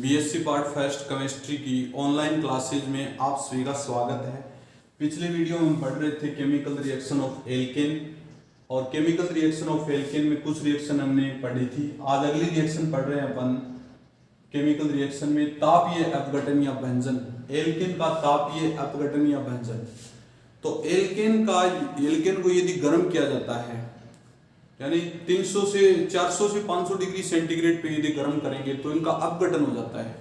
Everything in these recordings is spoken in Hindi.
बीएससी पार्ट फर्स्ट केमिस्ट्री की ऑनलाइन क्लासेज में आप सभी का स्वागत है। पिछले वीडियो में हम पढ़ रहे थे केमिकल रिएक्शन ऑफ एल्केन और केमिकल रिएक्शन ऑफ एल्केन में कुछ रिएक्शन हमने पढ़ी थी। आज अगली रिएक्शन पढ़ रहे हैं अपन केमिकल रिएक्शन में तापीय अपघटन या भंजन। एल्केन का तापीय अपघटन या भंजन। तो एल्केन को यदि गर्म किया जाता है यानी 300 से 400 से 500 डिग्री सेंटीग्रेड पे यदि गर्म करेंगे तो इनका अपघटन हो जाता है,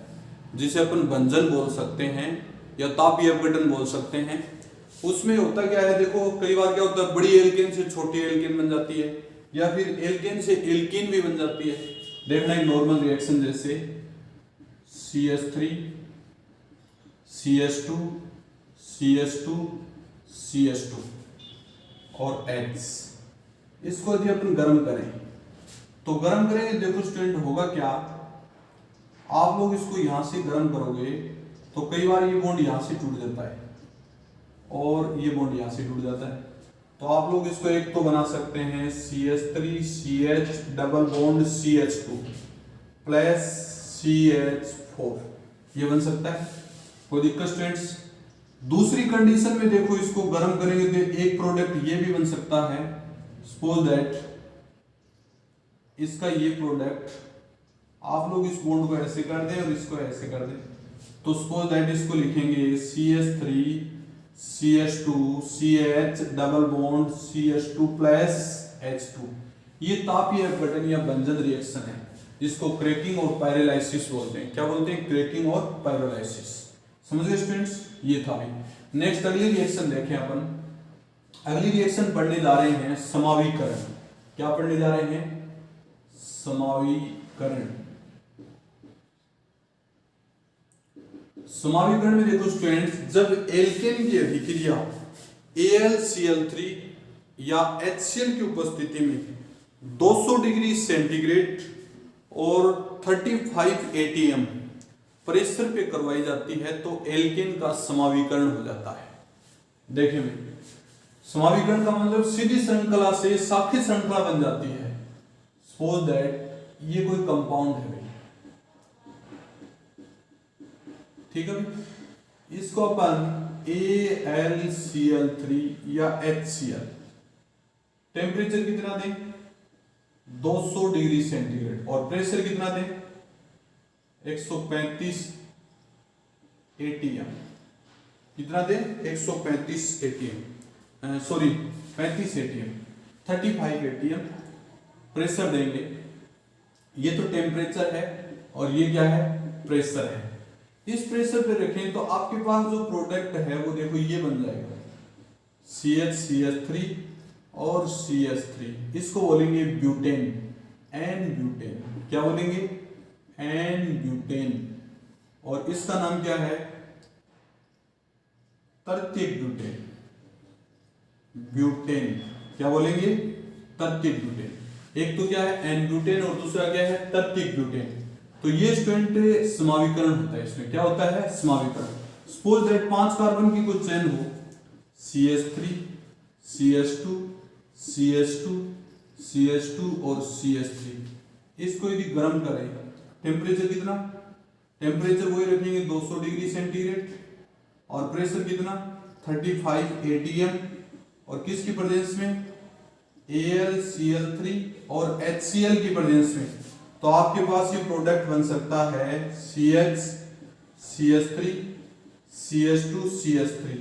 जिसे अपन भंजन बोल सकते हैं या तापीय अपघटन बोल सकते हैं। उसमें होता क्या है, देखो कई बार क्या होता है, बड़ी एल्केन से छोटी एल्केन बन जाती है या फिर एल्केन से एल्कीन भी बन जाती है। देखना एक नॉर्मल रिएक्शन जैसे CH3 CH2 CH2 CH2 और H। इसको यदि अपन गर्म करें तो गर्म करेंगे, देखो स्टूडेंट होगा क्या, आप लोग इसको यहां से गर्म करोगे तो कई बार ये बॉन्ड यहां से टूट जाता है और ये बॉन्ड यहां से टूट जाता है। तो आप लोग इसको एक तो बना सकते हैं CH3 CH double bond CH2 plus CH4, ये बन सकता है, कोई दिक्कत स्टूडेंट्स। दूसरी कंडीशन में देखो इसको गर्म करेंगे तो एक प्रोडक्ट ये भी बन सकता है। सपोज दैट इसका ये प्रोडक्ट आप लोग इस बॉन्ड को ऐसे कर दें और इसको ऐसे कर दें, तो सपोज दैट इसको लिखेंगे CH3 CH2 CH double bond CH2 plus H2। ये तापीय अपघटन या भंजन रिएक्शन है, जिसको क्रैकिंग और पायरोलाइसिस बोलते हैं। क्या बोलते हैं? क्रैकिंग और पायरोलाइसिस। समझ गए स्टूडेंट्स? ये था भी। नेक्स्ट अगली रिएक्शन देखें अपन। अगली रिएक्शन पढ़ने जा रहे हैं समावीकरण। क्या पढ़ने जा रहे हैं? समावीकरण। समावीकरण में देखो स्टूडेंट्स, जब एल्केन की अभिक्रिया AlCl3 या HCl की उपस्थिति में 200 डिग्री सेंटीग्रेड और 35 atm प्रेशर पे करवाई जाती है तो एल्केन का समावीकरण हो जाता है। देखें भाई, समावीकरण का मतलब सीधी श्रृंखला से शाखित श्रृंखला बन जाती है। सपोज दैट ये कोई कंपाउंड है भाई, ठीक है भाई, इसको अपन AlCl3 या HCl, टेम्परेचर कितना दें? 200 डिग्री सेंटीग्रेड और प्रेशर कितना दें? 135 atm। कितना दें? 135 atm, sorry 35 atm, 35 atm pressure देंगे। ये तो टेम्परेचर है और ये क्या है? प्रेशर है। इस प्रेशर पे रखें तो आपके पास जो प्रोडक्ट है वो देखो ये बन जाएगा CH3 और CH3। इसको बोलेंगे ब्यूटेन, एन ब्यूटेन। क्या बोलेंगे? N butane. और इसका नाम क्या है? तृतीयक ब्यूटेन, ब्यूटेन। क्या बोलेंगे? तृतीयक ब्यूटेन। एक तो क्या है? एन ब्यूटेन और दूसरा क्या है? तृतीयक ब्यूटेन। तो ये स्टूडेंट समावीकरण होता है। इसमें क्या होता है? समावीकरण। सपोज दैट 5 कार्बन की कोई चेन हो, CH3 CH2 CH2 CH2 और CH3। इसको यदि गर्म करें, टेम्परेचर कितना? टेम्परेचर वही रखेंगे 200 डिग्री सेंटीग्रेड और प्रेशर कितना? 35 atm। और किसकी प्रेजेंस में? AlCl3 और HCl की प्रेजेंस में। तो आपके पास ये प्रोडक्ट बन सकता है CH3 CH2 CH3।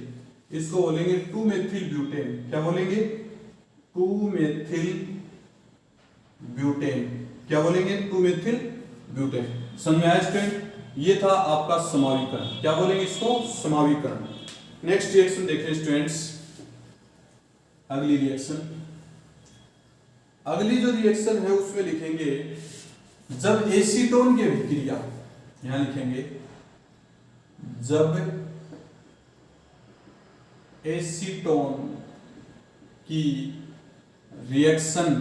इसको बोलेंगे 2-मेथिल ब्यूटेन। क्या बोलेंगे? 2-मेथिल ब्यूटेन। क्या बोलेंगे? 2-मेथिल ब्यूटेन। समझ में आया स्टूडेंट? ये था आपका समावीकरण। क्या बोलेंगे इसको? समावीकरण। नेक्स्ट रिएक्शन देखें स्टूडेंट्स। अगली रिएक्शन, अगली जो रिएक्शन है उसमें लिखेंगे जब एसीटोन की अभिक्रिया, यहां लिखेंगे जब एसीटोन की रिएक्शन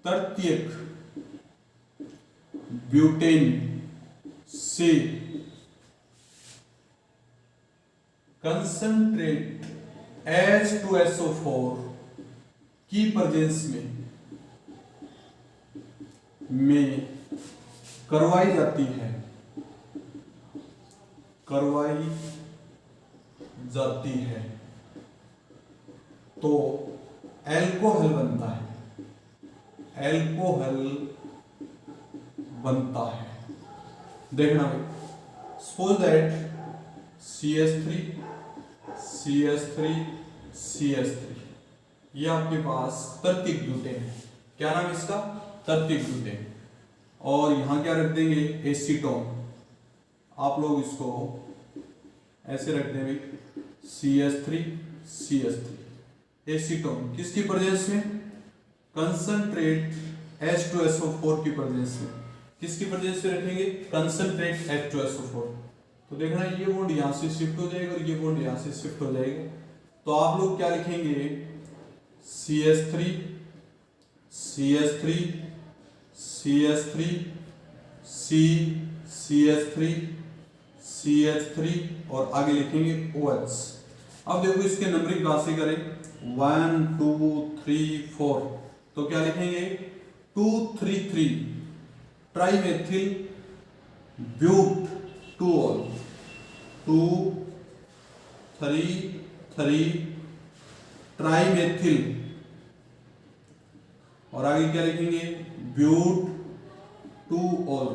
तृतीयक ब्यूटेन से कंसंट्रेट H2SO4 की प्रेजेंस में में करवाई जाती है, करवाई जाती है तो एल्कोहल बनता है, एल्कोहल बनता है। देखना भाई, suppose that CH3 CH3 CH3 ये आपके पास तर्तीब ब्यूटेन है। क्या नाम इसका? तर्तीब ब्यूटेन। और यहां क्या रख देंगे? एसीटोन। आप लोग इसको ऐसे रख देंगे CH3 CH3 एसीटोन किसकी प्रेजेंस में? कंसंट्रेट H2SO4 की प्रेजेंस में। किसकी प्रेजेंस में रखेंगे? Concentrate H2SO4। तो देखना ये बॉन्ड यहां से शिफ्ट हो जाएगा और ये बॉन्ड यहां से शिफ्ट हो जाएगा। तो आप लोग क्या लिखेंगे? CH3 CH3 CH3 C CH3 CH3 और आगे लिखेंगे OH। अब देखो इसके नंबरिंग कहां से करें? 1 2 3 4। तो क्या लिखेंगे? 2 3 3 ट्राइमेथिल ब्यूटोल 2 3 3 ट्राइमेथिल और आगे क्या लिखेंगे? ब्यूटोल।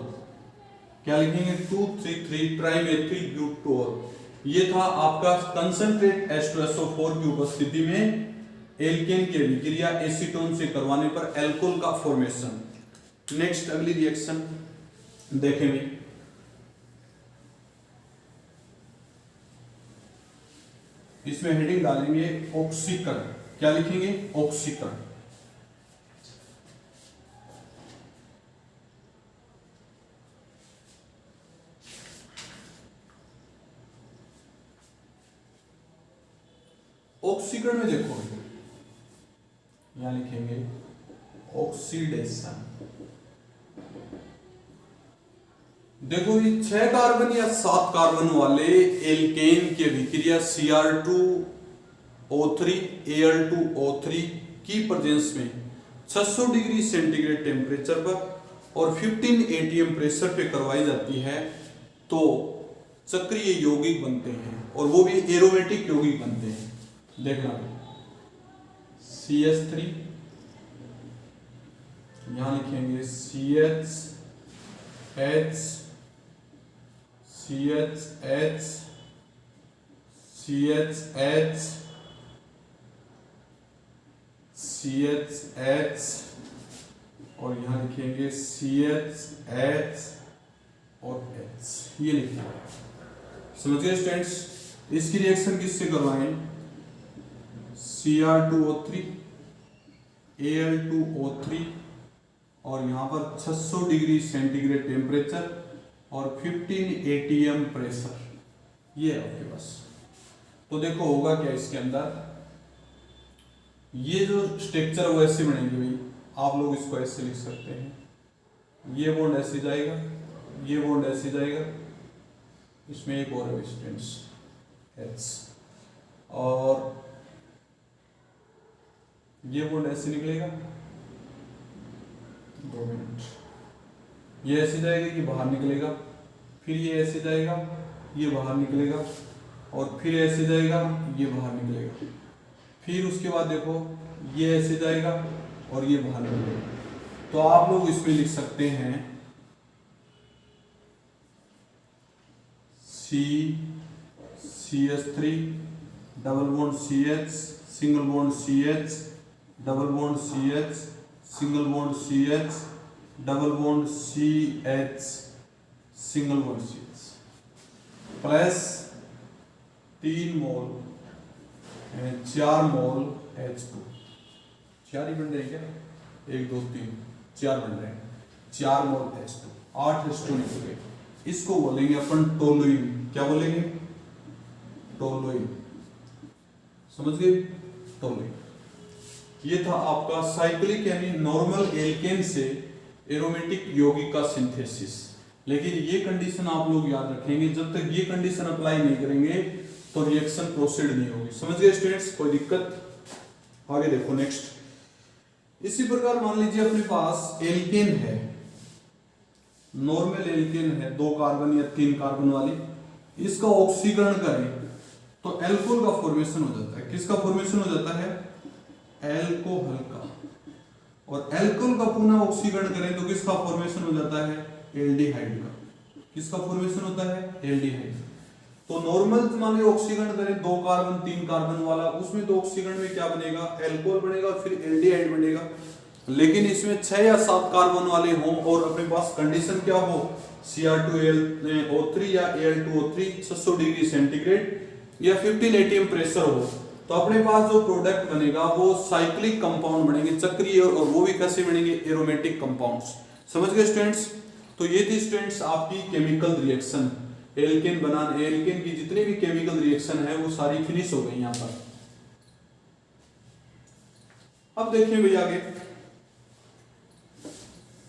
क्या लिखेंगे? 2 3 3 ट्राइमेथिल ब्यूटोल। ये था आपका कंसंट्रेट H2SO4 की उपस्थिति में एल्केन की अभिक्रिया एसीटोन से करवाने पर एल्कोहल का फॉर्मेशन। नेक्स्ट अगली रिएक्शन देखेंगे। इसमें हेडिंग डालेंगे ऑक्सीकरण। क्या लिखेंगे? ऑक्सीकरण। ऑक्सीकरण में देखो यहां लिखेंगे ऑक्सीडेशन। देखो ये 6 कार्बन या 7 कार्बन वाले एल्केन की अभिक्रिया Cr2O3 Al2O3 की प्रेजेंस में 600 डिग्री सेंटीग्रेड टेम्परेचर पर और 15 atm प्रेशर पे करवाई जाती है तो चक्रीय यौगिक बनते हैं और वो भी एरोमेटिक यौगिक बनते हैं। देखना CH3 यहां लिखेंगे CH H CH H CH H CH H और यहां लिखेंगे CH H और H। ये लिखेंगे। समझ गए स्टूडेंट्स? इसकी रिएक्शन किससे करवाएंगे? Cr2O3 Al2O3 और यहां पर 600 डिग्री सेंटीग्रेड टेम्परेचर और 15 atm प्रेशर। ये है आपके पास। तो देखो होगा क्या इसके अंदर? ये जो स्ट्रक्चर वो ऐसे बनेंगे भाई। आप लोग इसको ऐसे लिख सकते हैं, ये बॉन्ड ऐसे जाएगा, ये बॉन्ड ऐसे जाएगा, इसमें एक और रेजिस्टेंस H और ये बॉन्ड ऐसे निकलेगा। 2 मिनट। ये ऐसे जाएगा, ये बाहर निकलेगा, फिर ये ऐसे जाएगा, ये बाहर निकलेगा और फिर ऐसे जाएगा, ये बाहर निकलेगा। फिर उसके बाद देखो ये ऐसे जाएगा और ये बाहर निकलेगा। तो आप लोग इसमें लिख सकते हैं CH3 double bond CH single bond CH double bond CH single bond CH double bond CH single bond CH plus 3 मोल 4 मोल H2। 4 ही बन रहे क्या? 1 2 3 4 बन रहे हैं। 4 मोल H2, 8 H2 निकल गए। इसको बोलेंगे अपन टोलुइन। क्या बोलेंगे? टोलुइन। समझ गए? टोलुइन। ये था आपका साइक्लिक यानी नॉर्मल एल्केन से एरोमेटिक यौगिक का सिंथेसिस। लेकिन ये कंडीशन आप लोग याद रखेंगे, जब तक ये कंडीशन अप्लाई नहीं करेंगे तो रिएक्शन प्रोसीड नहीं होगी। समझ गए स्टूडेंट्स? कोई दिक्कत? आगे देखो नेक्स्ट। इसी प्रकार मान लीजिए अपने पास एल्केन है, नॉर्मल एल्केन है 2 कार्बन या 3 कार्बन वाली, इसका ऑक्सीकरण करें तो एल्कोहल का फॉर्मेशन हो जाता है। किसका फॉर्मेशन हो जाता है? एल्कोहल का। और एल्कोहल का पुनः ऑक्सीकरण करें तो किसका फॉर्मेशन हो जाता है? एल्डिहाइड का। किसका फॉर्मेशन होता है? एल्डिहाइड। तो नॉर्मल मान लो ऑक्सीकरण करें 2 कार्बन 3 कार्बन वाला, उसमें तो ऑक्सीकरण में क्या बनेगा? एल्कोहल बनेगा और फिर एल्डिहाइड बनेगा। लेकिन इसमें 6 या 7 कार्बन वाले हों और अपने पास कंडीशन क्या हो? Cr2O3 या Al2O3 600 डिग्री सेंटीग्रेड या 15 atm प्रेशर हो, तो अपने पास जो प्रोडक्ट बनेगा वो साइक्लिक कंपाउंड बनेंगे, चक्रीय, और वो भी कैसे बनेंगे? Aromatic compounds. समझ गए स्टूडेंट्स? तो ये थी स्टूडेंट्स आपकी केमिकल रिएक्शन। एल्केन बनाने, एल्केन की जितनी भी केमिकल रिएक्शन है वो सारी फिनिश हो गई यहां पर। अब देखिए भैया आगे,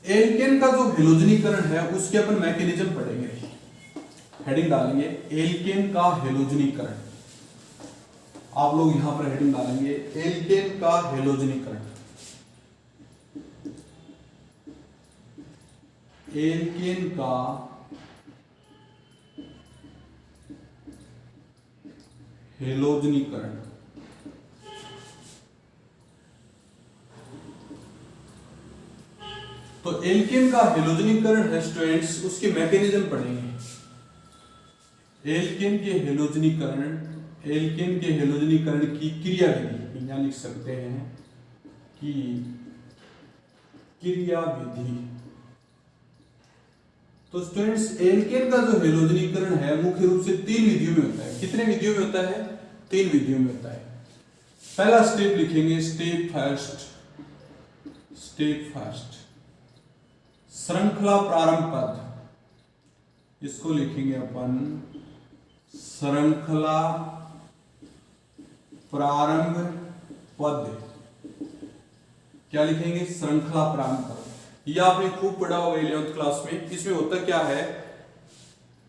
एल्केन का जो हेलोजनीकरण है उसके अपन मैकेनिज्म पढ़ेंगे। हेडिंग डालेंगे एल्केन का हेलोजनीकरण। आप लोग यहां पर हेडिंग डालेंगे एल्केन का हेलोजनीकरण। एल्केन का हेलोजनीकरण। तो एल्केन का हेलोजनीकरण है स्टूडेंट्स, उसके मैकेनिज्म पढ़ेंगे। एल्केन के हेलोजनीकरण, एल्केन के हेलोजनीकरण की क्रिया विधि, यहां लिख सकते हैं कि क्रिया विधि। तो स्टूडेंट्स एल्केन का जो हेलोजनीकरण है मुख्य रूप से 3 विधियों में होता है। कितने विधियों में होता है? 3 विधियों में होता है। पहला स्टेप लिखेंगे स्टेप फर्स्ट, स्टेप फर्स्ट श्रृंखला प्रारंभ पद। इसको लिखेंगे अपन श्रृंखला प्रारंभ पद। क्या लिखेंगे? श्रृंखला प्रारंभ पद। ये आपने खूब पढ़ा होगा 11th क्लास में। इसमें होता क्या है,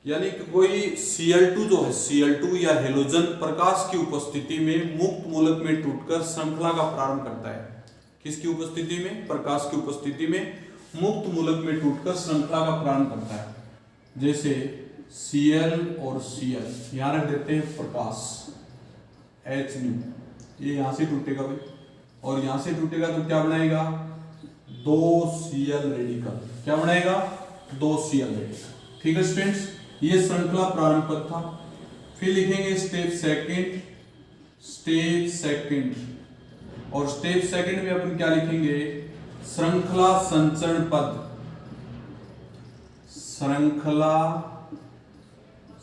यानी कि कोई Cl2 जो है, Cl2 या हेलोजन प्रकाश की उपस्थिति में मुक्त मूलक में टूटकर श्रृंखला का प्रारंभ करता है। किसकी उपस्थिति में? प्रकाश की उपस्थिति में मुक्त मूलक में टूटकर श्रृंखला का प्रारंभ करता है। जैसे Cl और Cl, यहां रख देते हैं प्रकाश H, ये यहां से टूटेगा भाई, और यहां से टूटेगा तो क्या बनाएगा? 2 Cl रेडिकल। क्या बनाएगा? 2 Cl रेडिकल। ठीक है स्टूडेंट्स, ये श्रृंखला प्रारंभ पद था। फिर लिखेंगे स्टेप सेकंड, स्टेप सेकंड, और स्टेप सेकंड में अपन क्या लिखेंगे? श्रृंखला संचरण पद, श्रृंखला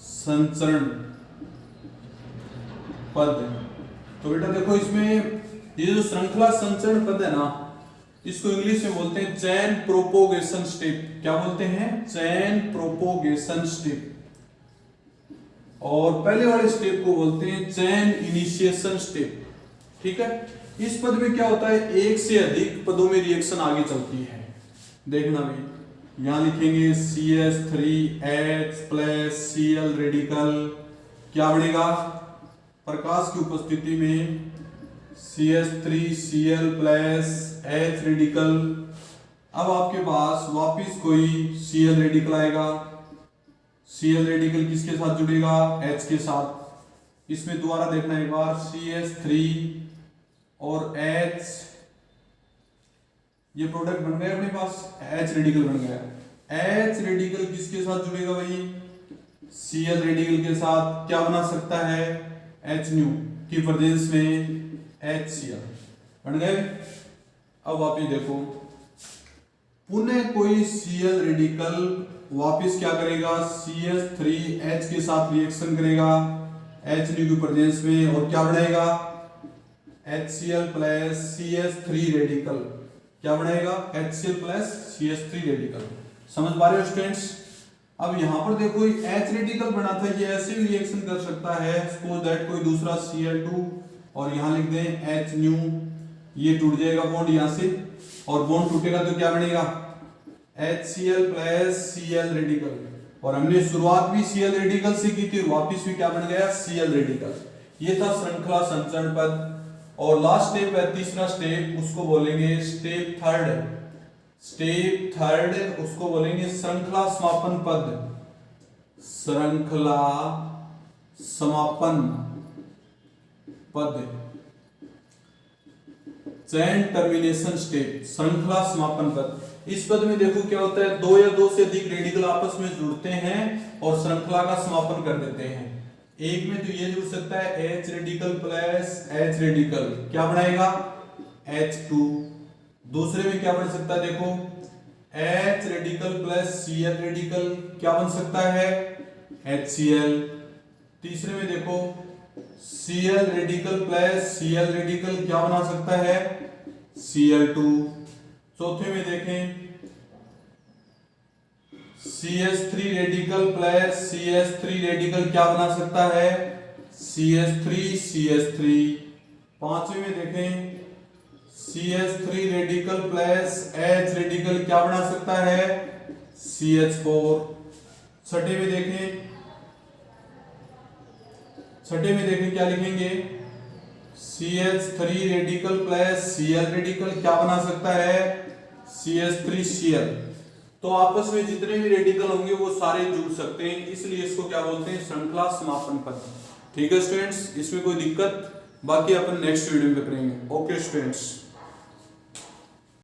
संचरण पद। तो बेटा देखो इसमें ये जो श्रृंखला संचरण पद है ना, इसको इंग्लिश में बोलते हैं चेन प्रोपोगेशन स्टेप। क्या बोलते हैं? Chain propagation step. और पहले वाले स्टेप को बोलते हैं चेन इनिशिएशन स्टेप। ठीक है, इस पद में क्या होता है? एक से अधिक पदों में रिएक्शन आगे चलती है। देखना भाई, यहां लिखेंगे CH3H प्लस Cl रेडिकल। क्या बनेगा? प्रकाश की उपस्थिति में CH3Cl प्लस H रेडिकल। अब आपके पास वापिस कोई Cl रेडिकल आएगा। Cl रेडिकल किसके साथ जुड़ेगा? H के साथ। इसमें दोबारा देखना एक बार, CH3 और H, ये प्रोडक्ट बन गया अपने पास, H रेडिकल बन गया। H रेडिकल किसके साथ जुड़ेगा भाई? Cl रेडिकल के साथ। क्या बना सकता है? H न्यू की प्रेजेंस में HCl बन गए। अब आप ये देखो, पुनः कोई Cl रेडिकल वापिस क्या करेगा? CH3H के साथ रिएक्शन करेगा H न्यू की प्रेजेंस में, और क्या बनाएगा? HCl plus CH3 radical. क्या बनाएगा? HCl plus CH3 radical. समझ पा रहे हो स्टूडेंट्स? अब यहां पर देखो H रेडिकल बना था, ये ऐसे भी रिएक्शन कर सकता है। सपोज दैट कोई दूसरा Cl2, और यहां लिख दें H न्यू, ये टूट जाएगा बॉन्ड यहां से, और बॉन्ड टूटेगा तो क्या बनेगा? HCl plus Cl radical. और हमने शुरुआत भी Cl रेडिकल से की थी, वापिस भी क्या बन गया? Cl radical. ये था श्रृंखला संचरण पद। और लास्ट स्टेप है तीसरा स्टेप, उसको बोलेंगे स्टेप थर्ड, स्टेप थर्ड उसको बोलेंगे श्रृंखला समापन पद, श्रृंखला समापन पद, चेन टर्मिनेशन स्टेप, श्रृंखला समापन पद। इस पद में देखो क्या होता है, दो या दो से अधिक रेडिकल आपस में जुड़ते हैं और श्रृंखला का समापन कर देते हैं। एक में तो ये जुड़ सकता है H radical plus H radical, क्या बनाएगा H2। दूसरे में क्या बन सकता है, देखो H radical plus Cl radical, क्या बन सकता है HCl। तीसरे में देखो Cl radical plus Cl radical, क्या बना सकता है Cl2। चौथे में देखें CH3 radical plus CH3 radical, क्या बना सकता है CH3। पांचवे में देखें CH3 radical plus H radical, क्या बना सकता है CH4। छठे में देखें क्या लिखेंगे CH3 radical plus Cl radical, क्या बना सकता है CH3Cl। तो आपस में जितने भी रेडिकल होंगे वो सारे जुड़ सकते हैं, इसलिए इसको क्या बोलते हैं श्रृंखला समापन पद। ठीक है स्टूडेंट्स, इसमें कोई दिक्कत, बाकी अपन नेक्स्ट वीडियो में करेंगे। Okay students.